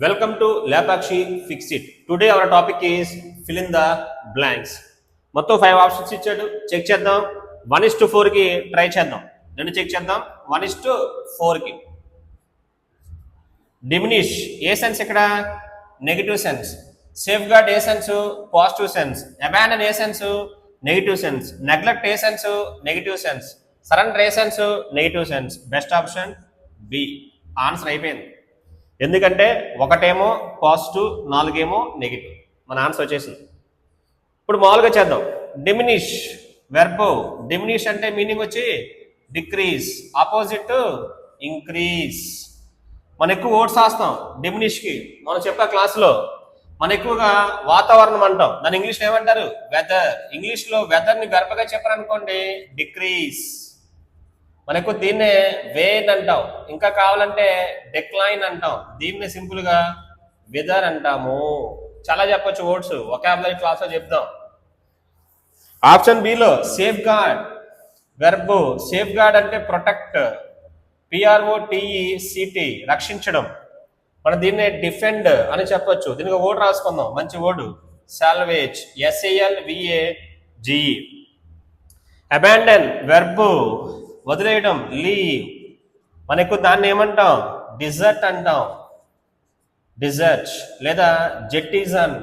Welcome to Lapakshi Fix It. Today our topic is fill in the blanks. మొత్తం 5 options ఇచ్చాడు, check చేద్దాం. 1:4 కి try చేద్దాం. రెండు చెక్ చేద్దాం. 1:4 కి. డిమినిష్ ఏ సెన్స్ ఇక్కడ? Negative sense. సేఫ్ గార్డ్ ఏ సెన్స్? Positive sense. అబాండన్ ఏ సెన్స్? Negative sense. నెగ్లెక్ట్ ఏ సెన్స్? Negative sense. సరెండర్ ఏ sense? Negative sense. Best option B. Answer అయిపోయింది. ఎందుకంటే ఒకటేమో పాజిటివ్, 4 ఏమో నెగిటివ్. మన ఆన్సర్ వచ్చేసింది. ఇప్పుడు మామూలుగా చేద్దాం. Diminish verb. డిమినిష్ అంటే మీనింగ్ వచ్చి డిక్రీజ్, ఆపోజిట్ ఇంక్రీజ్. మనం ఎక్కువ వర్డ్స్ రాస్తాం డిమినిష్కి. మనం చెప్పే క్లాస్లో మనం ఎక్కువగా వాతావరణం అంటాం. దాని ఇంగ్లీష్లో ఏమంటారు? వెదర్. ఇంగ్లీష్లో వెదర్ని వెర్బ్గా చెప్పారనుకోండి డిక్రీజ్. మనకు దీన్నే వేన్ అంటాం. ఇంకా కావాలంటే డిక్లైన్ అంటాం. దీన్ని సింపుల్గా వెదర్ అంటాము. చాలా చెప్పొచ్చు వర్డ్స్, వొకాబులరీ క్లాస్లో చెప్తాం. ఆప్షన్ బిలో safeguard verb. Safeguard అంటే ప్రొటెక్ట్, PROTECT, రక్షించడం. మనం దీన్నే డిఫెండ్ అని చెప్పొచ్చు. దీనికి వర్డ్ రాసుకుందాం, మంచి word, salvage, SALVAGE. Abandon verb, వదిలేయడం, లీవ్. మనకు దాన్ని ఏమంటాం? డిజర్ట్ అంటాం. డిజర్ట్ లేదా జెట్టిజన్.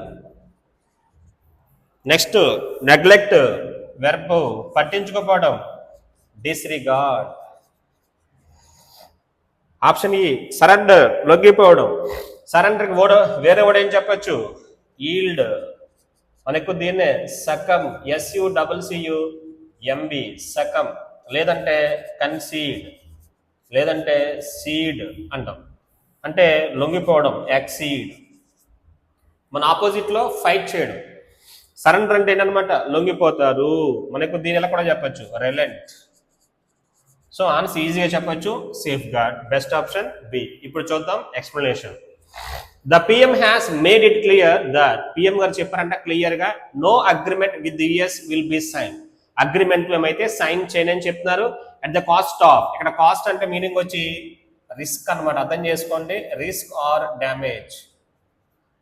నెక్స్ట్ నెగ్లెక్ట్ వెర్బ్, పట్టించుకోపోవడం, డిస్రిగార్డ్. ఆప్షన్ ఈ సరెండర్, లొంగిపోవడం. సరెండర్కి వేరే వర్డ్ ఏం చెప్పచ్చు? ఈల్డ్. మనకు దీన్నే సకమ్, SUCCUMB, సకమ్. లేదంటే కన్సీడ్, లేదంటే సీడ్ అంటాం. అంటే లొంగిపోవడం, యాక్సీడ్. మన ఆపోజిట్లో ఫైట్ చేయడం. సరెండర్ అంటే ఏంటనమాట? లొంగిపోతారు. మనకు దీని ఎలా కూడా చెప్పచ్చు? రెలెంట్. సో ఆన్సర్ ఈజీగా చెప్పచ్చు, safeguard. Best option B. ఇప్పుడు చూద్దాం explanation. The PM has made it clear that. PM గారు చెప్పారంట క్లియర్గా, no agreement with US will be sign. Agreement ఏమైతే సైన్ చేయనని చెప్తున్నారు. అట్ ద కాస్ట్ ఆఫ్, ఇక్కడ కాస్ట్ అంటే మీనింగ్ వచ్చి రిస్క్ అనమాట. అర్థం చేసుకోండి, రిస్క్ ఆర్ డ్యామేజ్.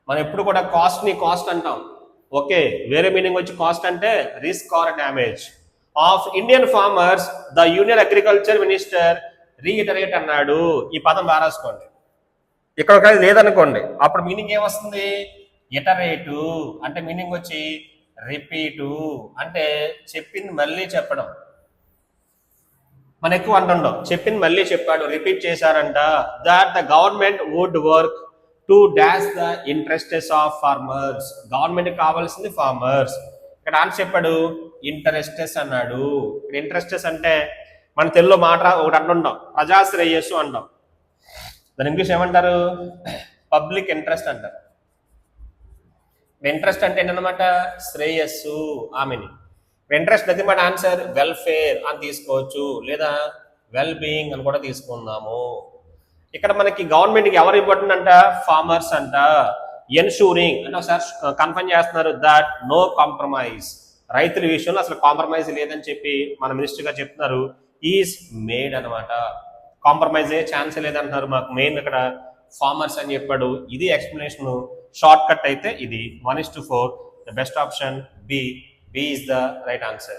మనం ఎప్పుడు కూడా కాస్ట్ని కాస్ట్ అంటాం. ఓకే, వేరే మీనింగ్ వచ్చి కాస్ట్ అంటే risk or damage of Indian farmers the union agriculture minister reiterate అన్నాడు. ఈ పదం రాసుకోండి. ఇక్కడ లేదనుకోండి, అప్పుడు మీనింగ్ ఏమొస్తుంది? ఇటరేటు అంటే మీనింగ్ వచ్చి రిపీటు, అంటే చెప్పింది మళ్ళీ చెప్పడం. మన ఎక్కువ అంటుండం, చెప్పింది మళ్ళీ చెప్పాడు, రిపీట్ చేశారంట. That the government would work to dash the interests of farmers. Government కావాల్సింది ఫార్మర్స్. ఇక్కడ ఆన్సర్ చెప్పాడు ఇంట్రెస్టెస్ అన్నాడు. ఇక్కడ ఇంట్రెస్టెస్ అంటే మన తెలుగులో మాట ఒకటి అంటుంటాం, ప్రజాశ్రేయస్సు అంటాం. దాని ఇంగ్లీష్ ఏమంటారు? పబ్లిక్ ఇంట్రెస్ట్ అంటారు. ఇంట్రెస్ట్ అంటే ఏంటన్నమాట? శ్రేయస్సు, ఆమెని. Interest nothing but answer welfare అని తీసుకోవచ్చు, లేదా వెల్ బీయింగ్ అని కూడా తీసుకుందాము. ఇక్కడ మనకి గవర్నమెంట్కి ఎవరు ఇంపార్టెంట్ అంట? ఫార్మర్స్ అంట. ఎన్షూరింగ్ అంటే ఒకసారి కన్ఫర్మ్ చేస్తున్నారు దట్ నో కాంప్రమైజ్. రైతుల విషయంలో అసలు కాంప్రమైజ్ లేదని చెప్పి మన మినిస్టర్ గారు చెప్తున్నారు. ఈజ్ మేడ్ అనమాట. కాంప్రమైజ్ అయ్యే ఛాన్స్ లేదంటున్నారు. మాకు మెయిన్ ఇక్కడ ఫార్మర్స్ అని చెప్పాడు. ఇది ఎక్స్ప్లెనేషన్. షార్ట్ కట్ అయితే ఇది 1:4. The best option B. B is the right answer.